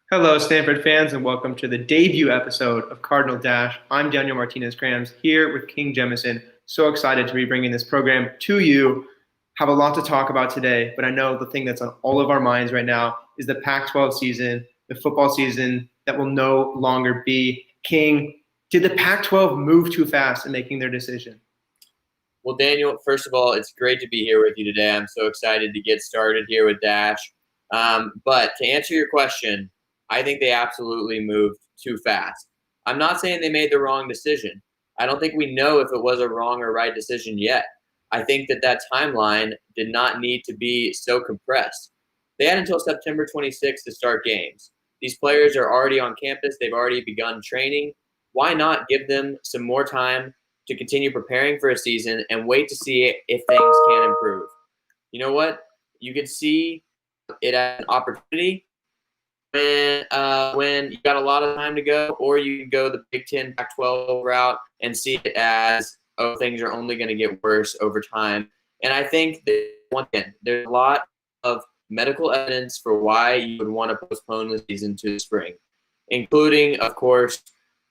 Hello, Stanford fans, and welcome to the debut episode of Cardinal Dash. I'm Daniel Martinez-Krams here with King Jemison. So excited to be bringing this program to you. Have a lot to talk about today, but I know the thing that's on all of our minds right now is the Pac-12 season, the football season that will no longer be. King, did the Pac-12 move too fast in making their decision? Well, Daniel, first of all, it's great to be here with you today. I'm so excited to get started here with Dash. But to answer your question, I think they absolutely moved too fast. I'm not saying they made the wrong decision. I don't think we know if it was a wrong or right decision yet. I think that timeline did not need to be so compressed. They had until September 26th to start games. These players are already on campus. They've already begun training. Why not give them some more time to continue preparing for a season and wait to see if things can improve? You know what? You could see it as an opportunity when you got a lot of time to go, or you can go the Big Ten, Pac-12 route and see it as, oh, things are only going to get worse over time. And I think that, once again, there's a lot of medical evidence for why you would want to postpone the season to the spring, including, of course,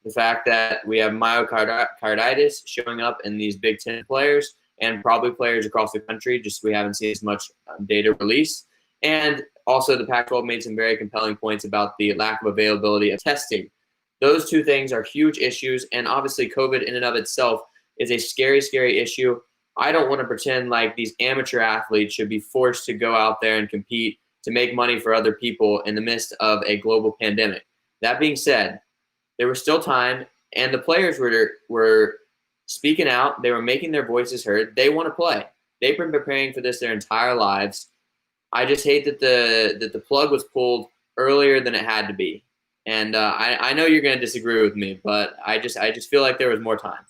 the fact that we have myocarditis showing up in these Big Ten players and probably players across the country, just we haven't seen as much data release. And also the Pac-12 made some very compelling points about the lack of availability of testing. Those two things are huge issues, and obviously COVID in and of itself is a scary, scary issue. I don't want to pretend like these amateur athletes should be forced to go out there and compete to make money for other people in the midst of a global pandemic. That being said, there was still time, and the players were speaking out. They were making their voices heard. They want to play. They've been preparing for this their entire lives. I just hate that the plug was pulled earlier than it had to be. And I know you're going to disagree with me, but I just feel like there was more time.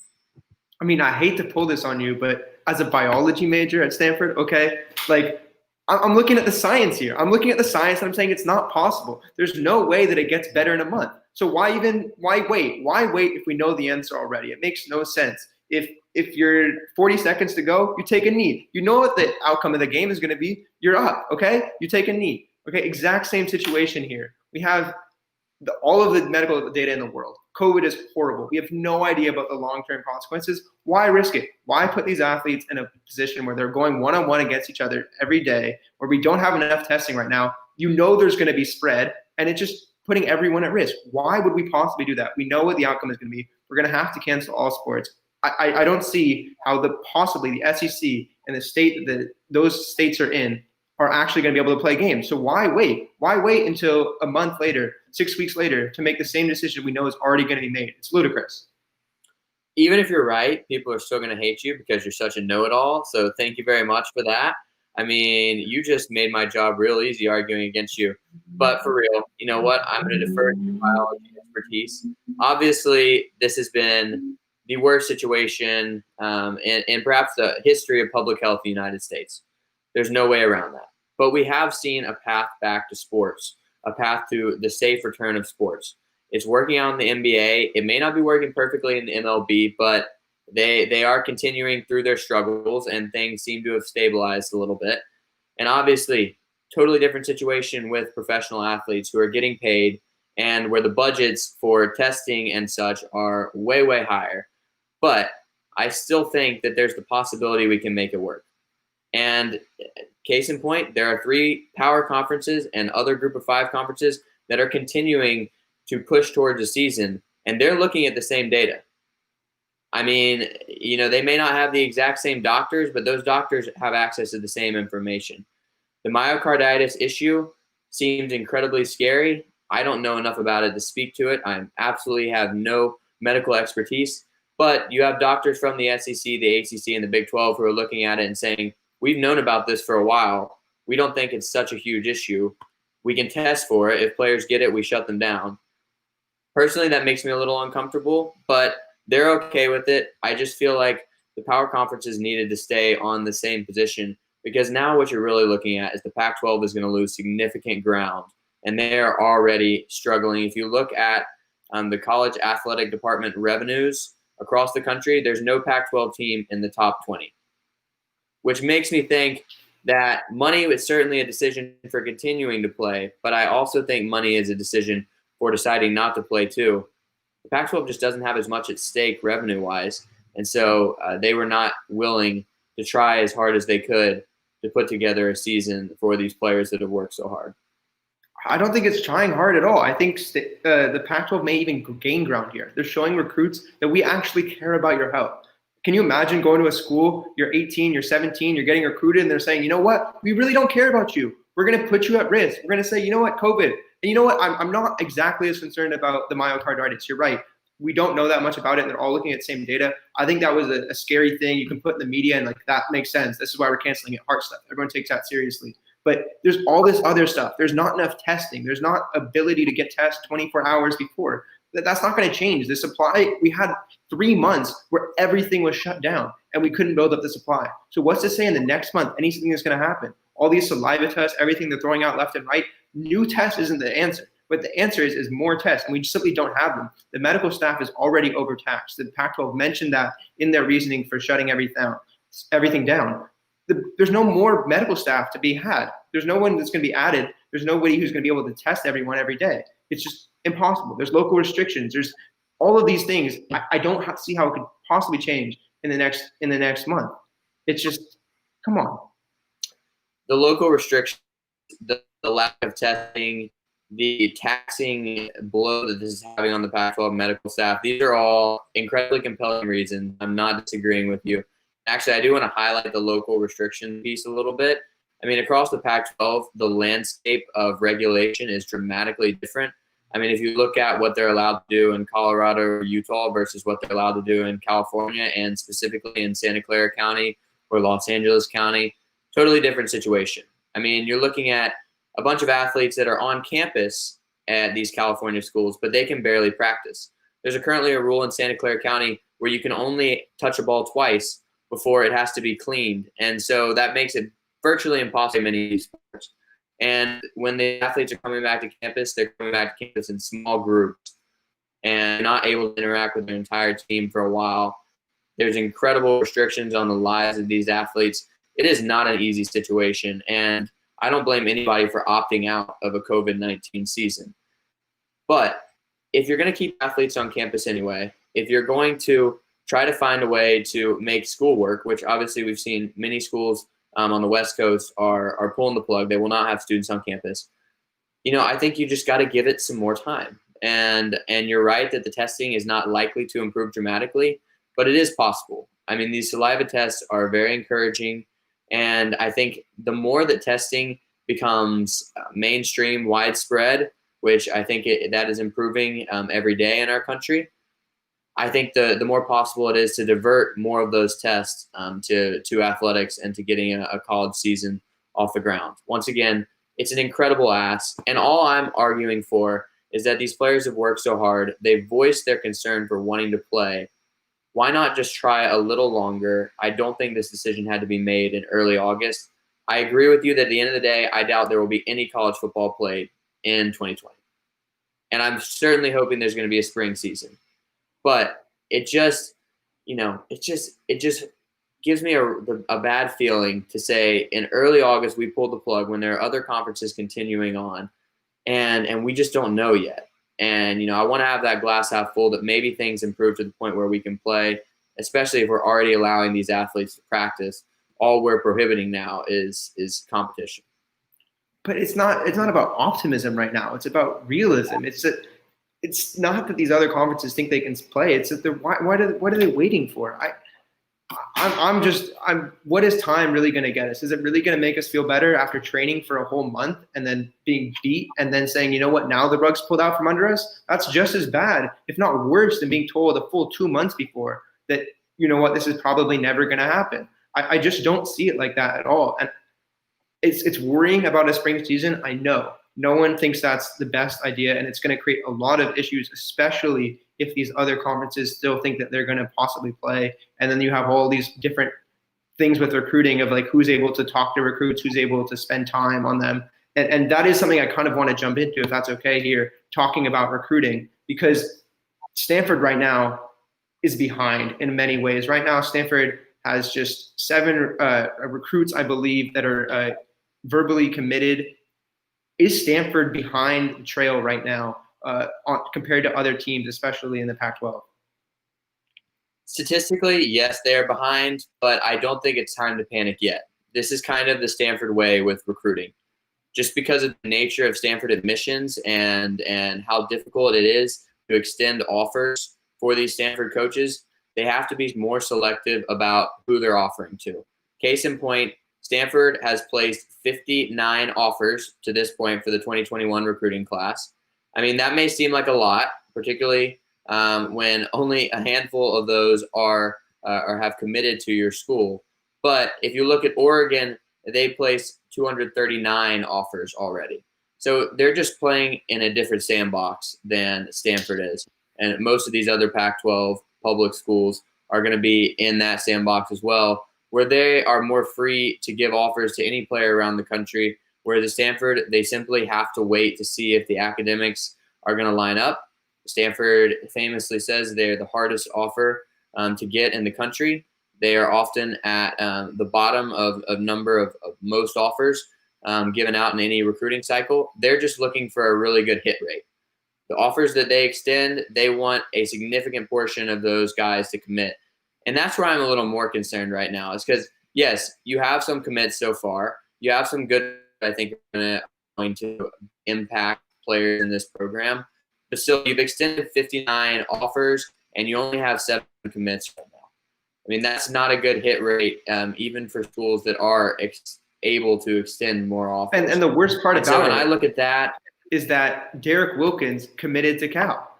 I mean, I hate to pull this on you, but as a biology major at Stanford, okay, like I'm looking at the science here. I'm looking at the science and I'm saying it's not possible. There's no way that it gets better in a month. So why wait? Why wait if we know the answer already? It makes no sense. If you're 40 seconds to go, you take a knee. You know what the outcome of the game is going to be. You're up, okay? You take a knee. Okay, exact same situation here. We have all of the medical data in the world. COVID is horrible. We have no idea about the long-term consequences. Why risk it? Why put these athletes in a position where they're going one-on-one against each other every day, where we don't have enough testing right now? You know there's going to be spread, and it's just putting everyone at risk. Why would we possibly do that? We know what the outcome is going to be. We're going to have to cancel all sports. I don't see how possibly the SEC and the state that those states are in are actually going to be able to play games. So why wait? Why wait until a month later, 6 weeks later, to make the same decision we know is already going to be made? It's ludicrous. Even if you're right, people are still going to hate you because you're such a know-it-all. So thank you very much for that. I mean, you just made my job real easy arguing against you. But for real, you know what? I'm going to defer to your biology expertise. Obviously, this has been the worst situation in perhaps the history of public health in the United States. There's no way around that. But we have seen a path back to sports, a path to the safe return of sports. It's working out in the NBA. It may not be working perfectly in the MLB, but they are continuing through their struggles, and things seem to have stabilized a little bit. And obviously, totally different situation with professional athletes who are getting paid and where the budgets for testing and such are way, way higher. But I still think that there's the possibility we can make it work. And case in point, there are 3 power conferences and other group of 5 conferences that are continuing to push towards a season, and they're looking at the same data. I mean, you know, they may not have the exact same doctors, but those doctors have access to the same information. The myocarditis issue seems incredibly scary. I don't know enough about it to speak to it. I absolutely have no medical expertise. But you have doctors from the SEC, the ACC, and the Big 12 who are looking at it and saying, we've known about this for a while. We don't think it's such a huge issue. We can test for it. If players get it, we shut them down. Personally, that makes me a little uncomfortable, but they're okay with it. I just feel like the power conferences needed to stay on the same position, because now what you're really looking at is the Pac-12 is going to lose significant ground, and they are already struggling. If you look at the college athletic department revenues across the country, there's no Pac-12 team in the top 20, which makes me think that money is certainly a decision for continuing to play, but I also think money is a decision for deciding not to play too. The Pac-12 just doesn't have as much at stake revenue-wise, and so they were not willing to try as hard as they could to put together a season for these players that have worked so hard. I don't think it's trying hard at all. I think the Pac-12 may even gain ground here. They're showing recruits that we actually care about your health. Can you imagine going to a school, you're 18, you're 17, you're getting recruited, and they're saying, you know what, we really don't care about you. We're going to put you at risk. We're going to say, you know what, COVID. And you know what, I'm not exactly as concerned about the myocarditis. You're right. We don't know that much about it, and they're all looking at the same data. I think that was a scary thing you can put in the media, and like that makes sense. This is why we're canceling it. Heart stuff. Everyone takes that seriously. But there's all this other stuff. There's not enough testing. There's not ability to get tests 24 hours before. That's not going to change. The supply, we had 3 months where everything was shut down and we couldn't build up the supply. So what's to say in the next month anything is going to happen? All these saliva tests, everything they're throwing out left and right, new tests isn't the answer. But the answer is more tests, and we simply don't have them. The medical staff is already overtaxed. The Pac-12 mentioned that in their reasoning for shutting everything down. There's no more medical staff to be had. There's no one that's going to be added. There's nobody who's going to be able to test everyone every day. It's just impossible. There's local restrictions. There's all of these things. I don't see how it could possibly change in the next month. It's just, come on. The local restrictions, the lack of testing, the taxing blow that this is having on the Pac-12 medical staff, these are all incredibly compelling reasons. I'm not disagreeing with you. Actually, I do want to highlight the local restriction piece a little bit. I mean, across the Pac-12, the landscape of regulation is dramatically different. I mean, if you look at what they're allowed to do in Colorado or Utah versus what they're allowed to do in California and specifically in Santa Clara County or Los Angeles County, totally different situation. I mean, you're looking at a bunch of athletes that are on campus at these California schools, but they can barely practice. There's currently a rule in Santa Clara County where you can only touch a ball twice before it has to be cleaned. And so that makes it virtually impossible in many sports. And when the athletes are coming back to campus, they're coming back to campus in small groups and not able to interact with their entire team for a while. There's incredible restrictions on the lives of these athletes. It is not an easy situation, and I don't blame anybody for opting out of a COVID-19 season. But if you're going to keep athletes on campus anyway, if you're going to try to find a way to make schoolwork, which obviously we've seen many schools on the West Coast are pulling the plug. They will not have students on campus. You know, I think you just got to give it some more time. And you're right that the testing is not likely to improve dramatically, but it is possible. I mean, these saliva tests are very encouraging. And I think the more that testing becomes mainstream, widespread, which I think that is improving every day in our country, I think the more possible it is to divert more of those tests to athletics and to getting a college season off the ground. Once again, it's an incredible ask. And all I'm arguing for is that these players have worked so hard. They've voiced their concern for wanting to play. Why not just try a little longer? I don't think this decision had to be made in early August. I agree with you that at the end of the day, I doubt there will be any college football played in 2020. And I'm certainly hoping there's going to be a spring season. But it just, it just gives me a bad feeling to say in early August we pulled the plug when there are other conferences continuing on, and we just don't know yet. And I want to have that glass half full that maybe things improve to the point where we can play, especially if we're already allowing these athletes to practice. All we're prohibiting now is competition. But it's not about optimism right now. It's about realism. It's not that these other conferences think they can play. It's that what are they waiting for? What is time really going to get us? Is it really going to make us feel better after training for a whole month and then being beat and then saying, you know what, now the rug's pulled out from under us? That's just as bad, if not worse, than being told a full 2 months before that, you know what, this is probably never going to happen. I just don't see it like that at all. And it's worrying about a spring season. I know. No one thinks that's the best idea, and it's going to create a lot of issues, especially if these other conferences still think that they're going to possibly play. And then you have all these different things with recruiting of like who's able to talk to recruits, who's able to spend time on them. And that is something I kind of want to jump into, if that's okay here, talking about recruiting, because Stanford right now is behind in many ways. Right now, Stanford has just 7 recruits, I believe, that are verbally committed. Is Stanford behind the trail right now compared to other teams, especially in the Pac-12? Statistically, yes, they are behind, but I don't think it's time to panic yet. This is kind of the Stanford way with recruiting. Just because of the nature of Stanford admissions and how difficult it is to extend offers for these Stanford coaches, they have to be more selective about who they're offering to. Case in point, Stanford has placed 59 offers to this point for the 2021 recruiting class. I mean, that may seem like a lot, particularly when only a handful of those are or have committed to your school. But if you look at Oregon, they placed 239 offers already. So they're just playing in a different sandbox than Stanford is. And most of these other Pac-12 public schools are going to be in that sandbox as well, where they are more free to give offers to any player around the country. Whereas at Stanford, they simply have to wait to see if the academics are going to line up. Stanford famously says they're the hardest offer to get in the country. They are often at the bottom of number of most offers given out in any recruiting cycle. They're just looking for a really good hit rate. The offers that they extend, they want a significant portion of those guys to commit. And that's where I'm a little more concerned right now, is because, yes, you have some commits so far. You have some good, I think, going to impact players in this program. But still, you've extended 59 offers, and you only have 7 commits right now. I mean, that's not a good hit rate, even for schools that are able to extend more offers. And the worst part about when I look at that is that Derek Wilkins committed to Cal.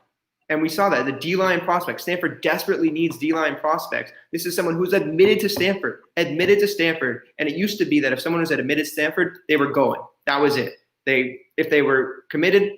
And we saw that, the D-line prospect. Stanford desperately needs D-line prospects. This is someone who's admitted to Stanford. And it used to be that if someone was admitted to Stanford, they were going. That was it. If they were admitted,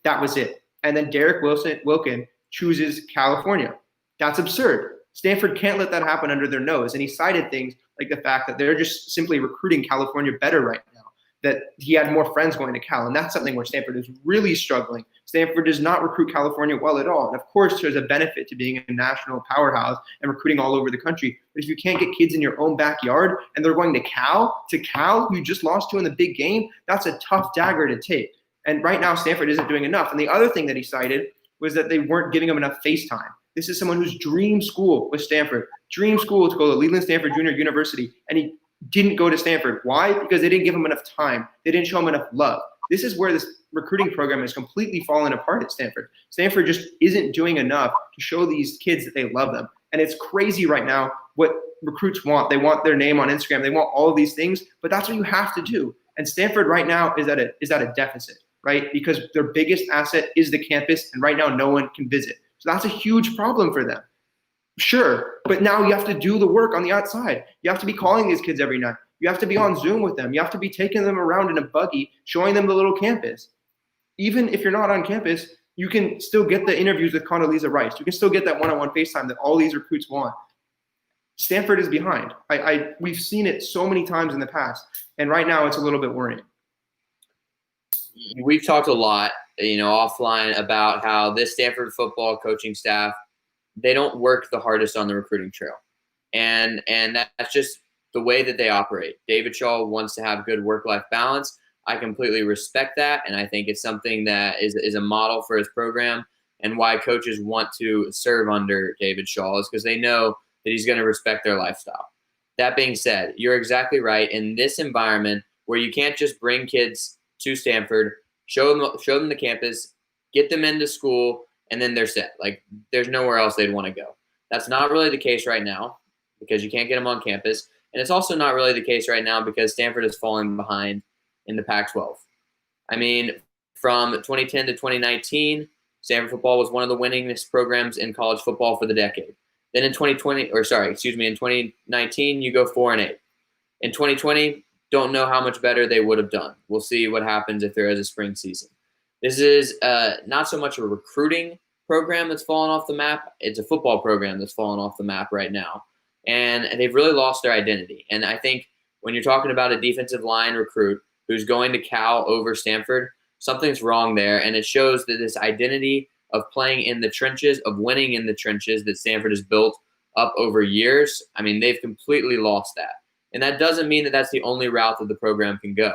that was it. And then Derek Wilkins chooses California. That's absurd. Stanford can't let that happen under their nose. And he cited things like the fact that they're just simply recruiting California better right now, that he had more friends going to Cal. And that's something where Stanford is really struggling. Stanford does not recruit California well at all. And of course, there's a benefit to being a national powerhouse and recruiting all over the country. But if you can't get kids in your own backyard and they're going to Cal, you just lost to in the big game, that's a tough dagger to take. And right now, Stanford isn't doing enough. And the other thing that he cited was that they weren't giving him enough face time. This is someone whose dream school was Stanford, dream school to go to Leland Stanford Junior University, and he didn't go to Stanford. Why? Because they didn't give him enough time. They didn't show him enough love. This is where this recruiting program has completely fallen apart at Stanford. Stanford just isn't doing enough to show these kids that they love them. And it's crazy right now what recruits want. They want their name on Instagram. They want all of these things, but that's what you have to do. And Stanford right now is at a deficit, right? Because their biggest asset is the campus, and right now no one can visit. So that's a huge problem for them. Sure, but now you have to do the work on the outside. You have to be calling these kids every night. You have to be on Zoom with them. You have to be taking them around in a buggy, showing them the little campus. Even if you're not on campus, you can still get the interviews with Condoleezza Rice. You can still get that one-on-one FaceTime that all these recruits want. Stanford is behind. We've seen it so many times in the past, and right now it's a little bit worrying. We've talked a lot, offline about how this Stanford football coaching staff, they don't work the hardest on the recruiting trail. And that's just the way that they operate. David Shaw wants to have good work-life balance. I completely respect that, and I think it's something that is a model for his program, and why coaches want to serve under David Shaw is because they know that he's going to respect their lifestyle. That being said, you're exactly right. In this environment where you can't just bring kids to Stanford, show them the campus, get them into school, and then they're set. Like, there's nowhere else they'd want to go. That's not really the case right now because you can't get them on campus. And it's also not really the case right now because Stanford is falling behind in the Pac-12. I mean, from 2010 to 2019, Stanford football was one of the winningest programs in college football for the decade. Then in 2019, you go 4-8. In 2020, don't know how much better they would have done. We'll see what happens if there is a spring season. This is not so much a recruiting program that's fallen off the map. It's a football program that's fallen off the map right now. And they've really lost their identity. And I think when you're talking about a defensive line recruit who's going to Cal over Stanford, something's wrong there. And it shows that this identity of playing in the trenches, of winning in the trenches that Stanford has built up over years, I mean, they've completely lost that. And that doesn't mean that that's the only route that the program can go.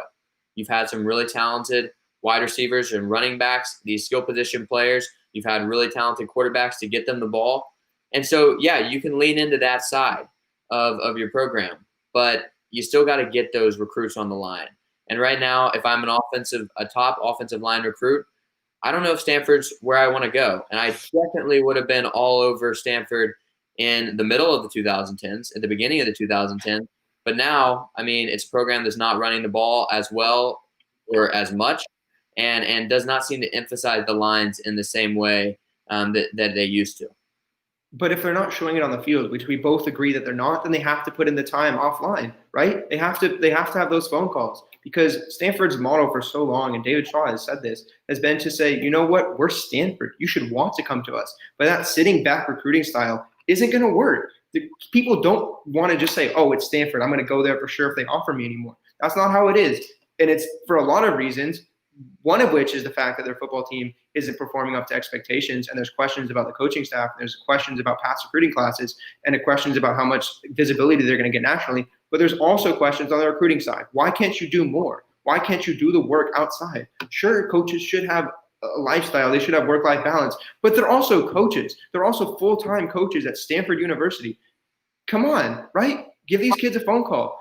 You've had some really talented wide receivers and running backs, these skill position players. You've had really talented quarterbacks to get them the ball. And so, yeah, you can lean into that side of your program, but you still got to get those recruits on the line. And right now, if I'm a top offensive line recruit, I don't know if Stanford's where I want to go. And I definitely would have been all over Stanford in the middle of the 2010s, at the beginning of the 2010s. But now, I mean, it's a program that's not running the ball as well or as much, and does not seem to emphasize the lines in the same way that they used to. But if they're not showing it on the field, which we both agree that they're not, then they have to put in the time offline, right? They have to have those phone calls, because Stanford's model for so long, and David Shaw has said this, has been to say, you know what, we're Stanford. You should want to come to us. But that sitting back recruiting style isn't going to work. People don't want to just say, oh, it's Stanford, I'm going to go there for sure if they offer me anymore. That's not how it is. And it's for a lot of reasons, one of which is the fact that their football team isn't performing up to expectations, and there's questions about the coaching staff, there's questions about past recruiting classes, and questions about how much visibility they're going to get nationally. But there's also questions on the recruiting side. Why can't you do more? Why can't you do the work outside? Sure, coaches should have a lifestyle. They should have work-life balance. But they're also coaches. They're also full-time coaches at Stanford University. Come on, right? Give these kids a phone call.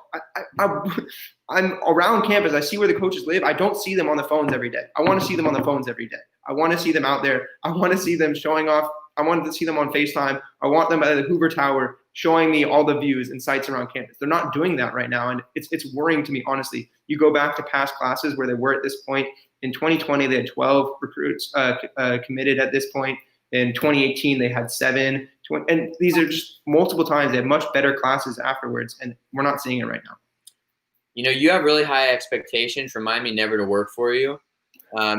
I'm around campus. I see where the coaches live. I don't see them on the phones every day. I want to see them on the phones every day. I want to see them out there. I want to see them showing off. I want to see them on FaceTime. I want them at the Hoover Tower showing me all the views and sights around campus. They're not doing that right now, and it's worrying to me, honestly. You go back to past classes where they were at this point. In 2020, they had 12 recruits committed at this point. In 2018, they had 7. And these are just multiple times. They had much better classes afterwards, and we're not seeing it right now. You know, you have really high expectations for Miami never to work for you,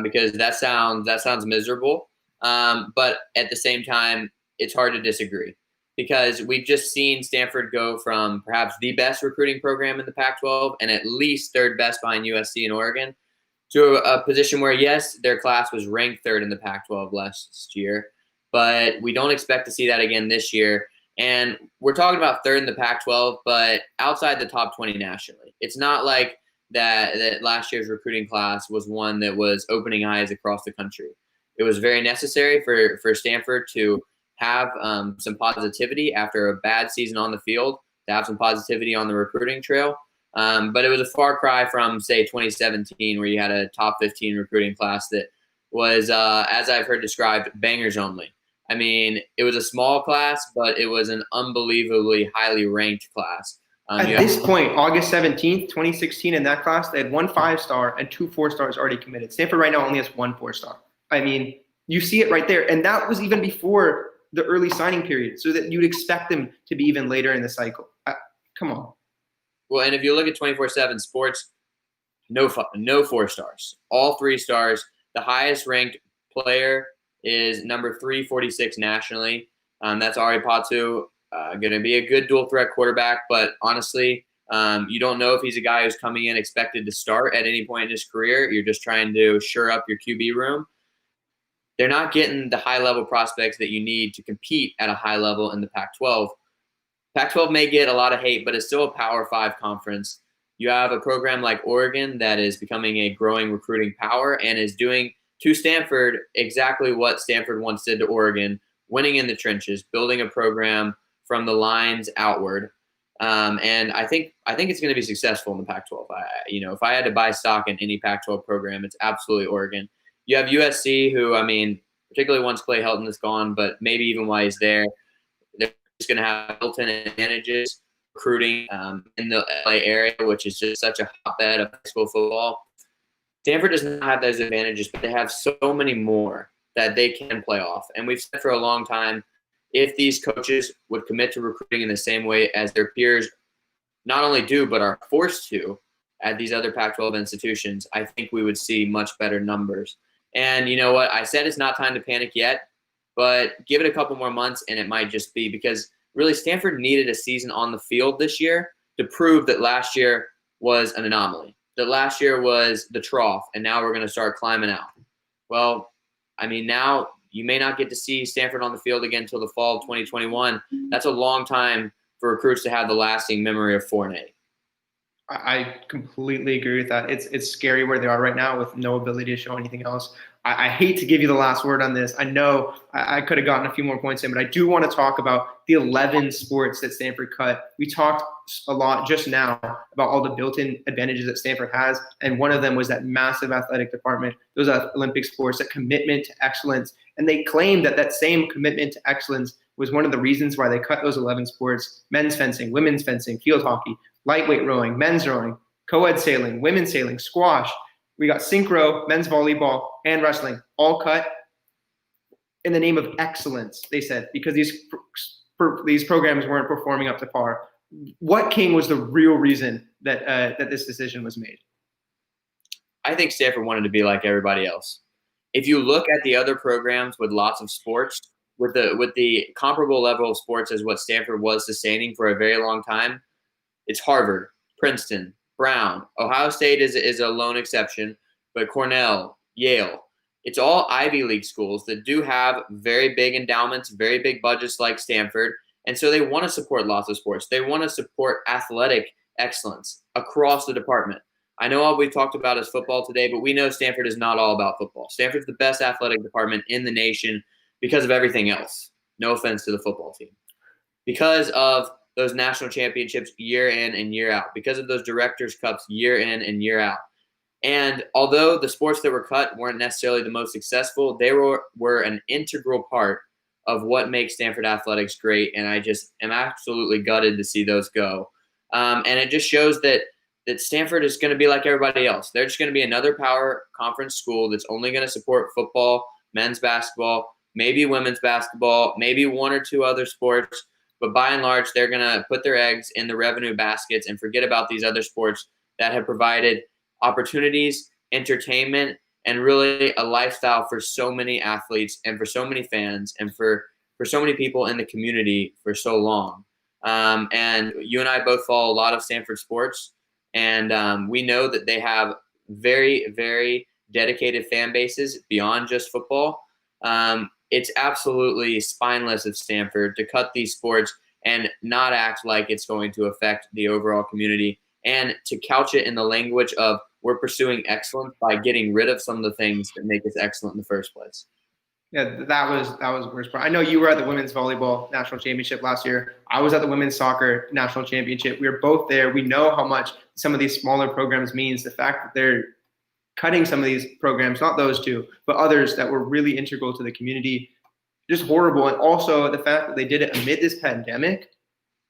because that sounds miserable. But at the same time, it's hard to disagree, because we've just seen Stanford go from perhaps the best recruiting program in the Pac-12 and at least third best behind USC and Oregon to a position where, yes, their class was ranked third in the Pac-12 last year, but we don't expect to see that again this year. And we're talking about third in the Pac-12, but outside the top 20 nationally. It's not like that last year's recruiting class was one that was opening eyes across the country. It was very necessary for Stanford to have some positivity after a bad season on the field, to have some positivity on the recruiting trail. But it was a far cry from, say, 2017, where you had a top 15 recruiting class that was, as I've heard described, bangers only. I mean, it was a small class, but it was an unbelievably highly ranked class. At this point, August 17th, 2016, in that class, they had 1 5-star and 2 4-stars already committed. Stanford right now only has 1 4-star. I mean, you see it right there. And that was even before the early signing period, so that you'd expect them to be even later in the cycle. Come on. Well, and if you look at 24/7 Sports, no 4 stars, all 3 stars. The highest ranked player is number 346 nationally. That's Ari Patu, going to be a good dual threat quarterback, but honestly, you don't know if he's a guy who's coming in expected to start at any point in his career. You're just trying to shore up your QB room. They're not getting the high-level prospects that you need to compete at a high level in the Pac-12. Pac-12 may get a lot of hate, but it's still a Power 5 conference. You have a program like Oregon that is becoming a growing recruiting power and is doing to Stanford exactly what Stanford once did to Oregon, winning in the trenches, building a program from the lines outward. And I think it's going to be successful in the Pac-12. If I had to buy stock in any Pac-12 program, it's absolutely Oregon. You have USC, who, I mean, particularly once Clay Helton is gone, but maybe even while he's there, they're just going to have built-in advantages recruiting in the LA area, which is just such a hotbed of high school football. Stanford does not have those advantages, but they have so many more that they can play off. And we've said for a long time, if these coaches would commit to recruiting in the same way as their peers not only do, but are forced to at these other Pac-12 institutions, I think we would see much better numbers. And you know what? I said it's not time to panic yet, but give it a couple more months and it might just be, because really Stanford needed a season on the field this year to prove that last year was an anomaly, that last year was the trough, and now we're going to start climbing out. Well, I mean, now You may not get to see Stanford on the field again until the fall of 2021. That's a long time for recruits to have the lasting memory of 4-8. I completely agree with that. It's scary where they are right now with no ability to show anything else. I hate to give you the last word on this. I know I could have gotten a few more points in, but I do want to talk about the 11 sports that Stanford cut. We talked a lot just now about all the built-in advantages that Stanford has, and one of them was that massive athletic department, those Olympic sports, that commitment to excellence. And they claim that that same commitment to excellence was one of the reasons why they cut those 11 sports: men's fencing, women's fencing, field hockey, lightweight rowing, men's rowing, co-ed sailing, women's sailing, squash. We got synchro, men's volleyball, and wrestling, all cut in the name of excellence, they said, because these programs weren't performing up to par. What, King, was the real reason that that this decision was made? I think Stanford wanted to be like everybody else. If you look at the other programs with lots of sports, with the comparable level of sports as what Stanford was sustaining for a very long time, it's Harvard, Princeton, Brown. Ohio State is a lone exception, but Cornell, Yale. It's all Ivy League schools that do have very big endowments, very big budgets like Stanford, and so they want to support lots of sports. They want to support athletic excellence across the department. I know all we've talked about is football today, but we know Stanford is not all about football. Stanford's the best athletic department in the nation because of everything else. No offense to the football team. Because of those national championships year in and year out, because of those Directors' Cups year in and year out. And although the sports that were cut weren't necessarily the most successful, they were an integral part of what makes Stanford athletics great, and I just am absolutely gutted to see those go. And it just shows that Stanford is going to be like everybody else. They're just going to be another power conference school that's only going to support football, men's basketball, maybe women's basketball, maybe one or two other sports. But by and large, they're going to put their eggs in the revenue baskets and forget about these other sports that have provided opportunities, entertainment, and really a lifestyle for so many athletes and for so many fans and for so many people in the community for so long. And you and I both follow a lot of Stanford sports, and we know that they have very, very dedicated fan bases beyond just football. It's absolutely spineless of Stanford to cut these sports and not act like it's going to affect the overall community, and to couch it in the language of we're pursuing excellence by getting rid of some of the things that make us excellent in the first place. Yeah, that was the worst part. I know you were at the women's volleyball national championship last year. I was at the women's soccer national championship. We were both there. We know how much some of these smaller programs means. The fact that they're cutting some of these programs, not those two, but others that were really integral to the community, just horrible. And also the fact that they did it amid this pandemic,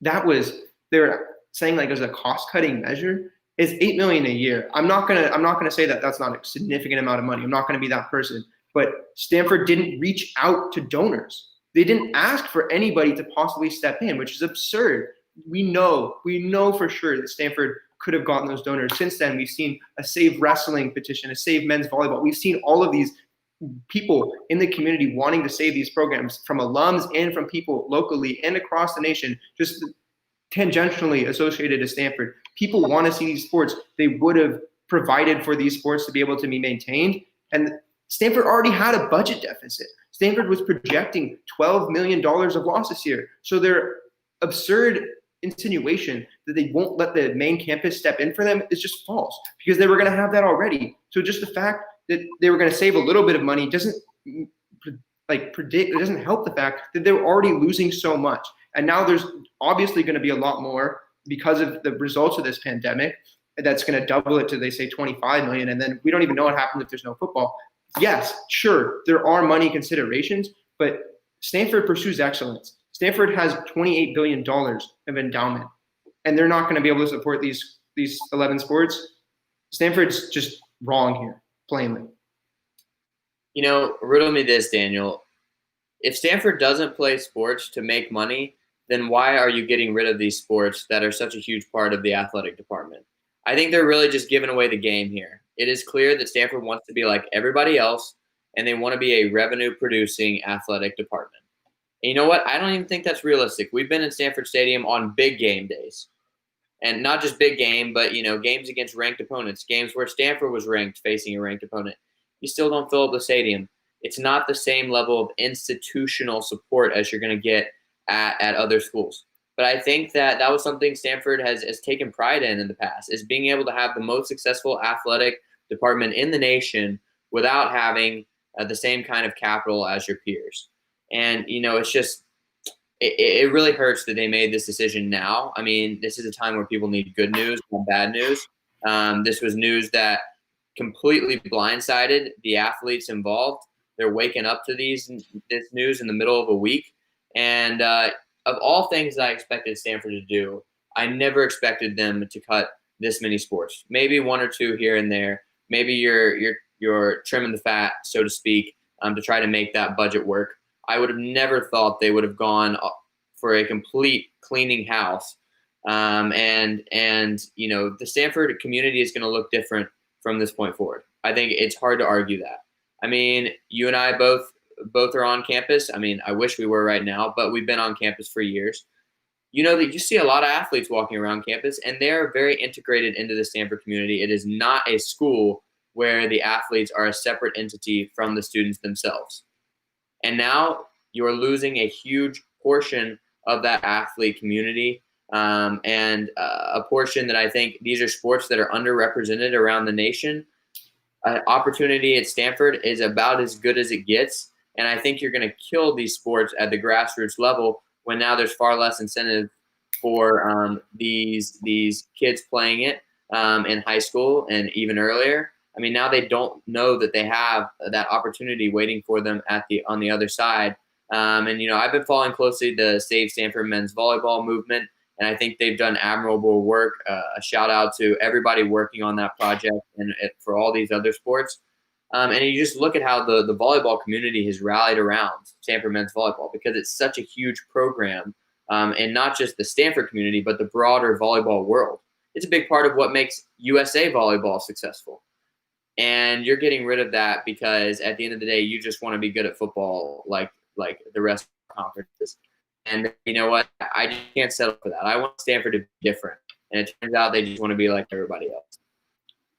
they're saying like as a cost-cutting measure, is $8 million a year. I'm not gonna say that that's not a significant amount of money. I'm not gonna be that person. But Stanford didn't reach out to donors. They didn't ask for anybody to possibly step in, which is absurd. We know for sure that Stanford could have gotten those donors. Since then, we've seen a Save Wrestling petition, a Save Men's Volleyball. We've seen all of these people in the community wanting to save these programs, from alums and from people locally and across the nation, just tangentially associated to Stanford. People want to see these sports. They would have provided for these sports to be able to be maintained. And Stanford already had a budget deficit. Stanford was projecting $12 million of loss this year. So their absurd insinuation that they won't let the main campus step in for them is just false, because they were going to have that already. So just the fact that they were going to save a little bit of money doesn't help the fact that they were already losing so much. And now there's obviously going to be a lot more because of the results of this pandemic. That's going to double it to, they say, 25 million. And then we don't even know what happens if there's no football. Yes, sure, there are money considerations, but Stanford pursues excellence. Stanford has $28 billion of endowment, and they're not going to be able to support these 11 sports. Stanford's just wrong here, plainly. You know, riddle me this, Daniel. If Stanford doesn't play sports to make money, then why are you getting rid of these sports that are such a huge part of the athletic department? I think they're really just giving away the game here. It is clear that Stanford wants to be like everybody else, and they want to be a revenue-producing athletic department. And you know what? I don't even think that's realistic. We've been in Stanford Stadium on big game days. And not just big game, but, games against ranked opponents, games where Stanford was ranked facing a ranked opponent. You still don't fill up the stadium. it's not the same level of institutional support as you're going to get at other schools. But I think that was something Stanford has taken pride in the past, is being able to have the most successful athletic department in the nation without having the same kind of capital as your peers. And, it's just, it really hurts that they made this decision now. I mean, this is a time where people need good news, not bad news. This was news that completely blindsided the athletes involved. They're waking up to this news in the middle of a week. And of all things that I expected Stanford to do, I never expected them to cut this many sports. Maybe one or two here and there. Maybe you're trimming the fat, so to speak, to try to make that budget work. I would have never thought they would have gone for a complete cleaning house. And the Stanford community is going to look different from this point forward. I think it's hard to argue that. I mean, you and I both are on campus. I mean, I wish we were right now, but we've been on campus for years. That you see a lot of athletes walking around campus, and they're very integrated into the Stanford community. It is not a school where the athletes are a separate entity from the students themselves. And now you're losing a huge portion of that athlete community, and a portion that I think these are sports that are underrepresented around the nation. Opportunity at Stanford is about as good as it gets. And I think you're going to kill these sports at the grassroots level when now there's far less incentive for these kids playing it in high school and even earlier. I mean, now they don't know that they have that opportunity waiting for them on the other side. And I've been following closely the Save Stanford men's volleyball movement, and I think they've done admirable work. A shout out to everybody working on that project and for all these other sports. And you just look at how the volleyball community has rallied around Stanford men's volleyball, because it's such a huge program, and not just the Stanford community, but the broader volleyball world. It's a big part of what makes USA volleyball successful. And you're getting rid of that because at the end of the day, you just want to be good at football like the rest of the conferences. And you know what? I just can't settle for that. I want Stanford to be different. And it turns out they just want to be like everybody else.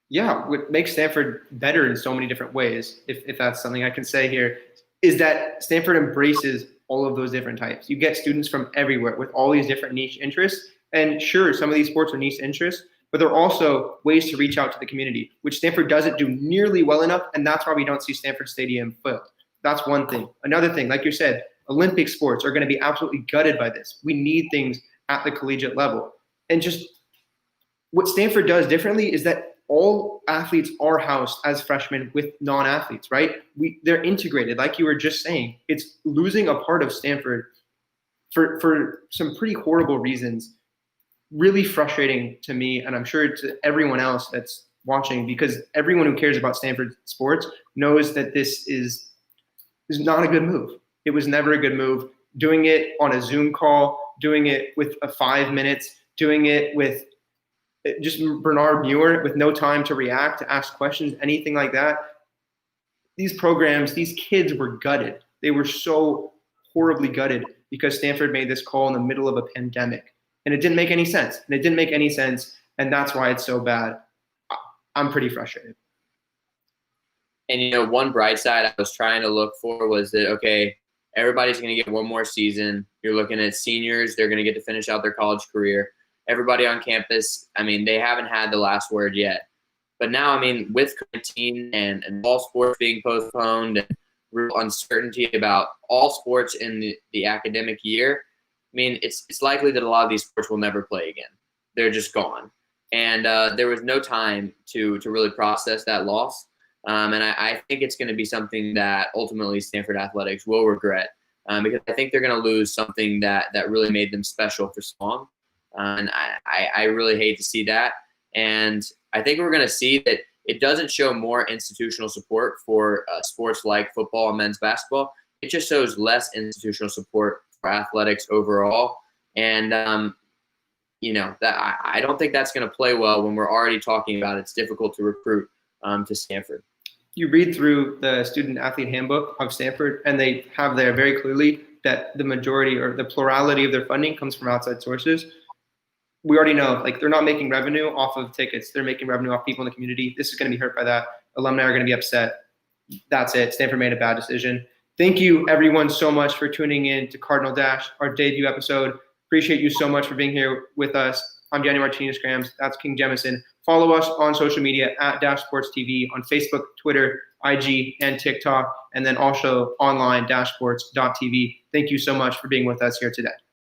Yeah, what makes Stanford better in so many different ways, if that's something I can say here, is that Stanford embraces all of those different types. You get students from everywhere with all these different niche interests. And sure, some of these sports are niche interests, but there are also ways to reach out to the community, which Stanford doesn't do nearly well enough, and that's why we don't see Stanford Stadium filled. That's one thing. Another thing, like you said, Olympic sports are going to be absolutely gutted by this. We need things at the collegiate level. And just what Stanford does differently is that all athletes are housed as freshmen with non-athletes, right? They're integrated, like you were just saying. It's losing a part of Stanford for some pretty horrible reasons. Really frustrating to me, and I'm sure to everyone else that's watching, because everyone who cares about Stanford sports knows that this is not a good move. It was never a good move. Doing it on a Zoom call, doing it with 5 minutes, doing it with just Bernard Muir with no time to react, to ask questions, anything like that. These programs, these kids were gutted. They were so horribly gutted because Stanford made this call in the middle of a pandemic. And it didn't make any sense. And that's why it's so bad. I'm pretty frustrated. And, one bright side I was trying to look for was that, okay, everybody's going to get one more season. You're looking at seniors. They're going to get to finish out their college career. Everybody on campus, I mean, they haven't had the last word yet. But now, I mean, with quarantine and all sports being postponed and real uncertainty about all sports in the academic year, I mean, it's likely that a lot of these sports will never play again. They're just gone. And there was no time to really process that loss. And I think it's going to be something that ultimately Stanford athletics will regret, because I think they're going to lose something that really made them special for so long. And I really hate to see that. And I think we're going to see that it doesn't show more institutional support for sports like football and men's basketball. It just shows less institutional support for athletics overall. And, that I don't think that's going to play well when we're already talking about it's difficult to recruit to Stanford. You read through the student athlete handbook of Stanford, and they have there very clearly that the majority or the plurality of their funding comes from outside sources. We already know, they're not making revenue off of tickets. They're making revenue off people in the community. This is going to be hurt by that. Alumni are going to be upset. that's it. Stanford made a bad decision. Thank you, everyone, so much for tuning in to Cardinal Dash, our debut episode. Appreciate you so much for being here with us. I'm Daniel Martinez-Krams. That's King Jemison. Follow us on social media at Dash Sports TV on Facebook, Twitter, IG, and TikTok, and then also online, dashsports.tv. Thank you so much for being with us here today.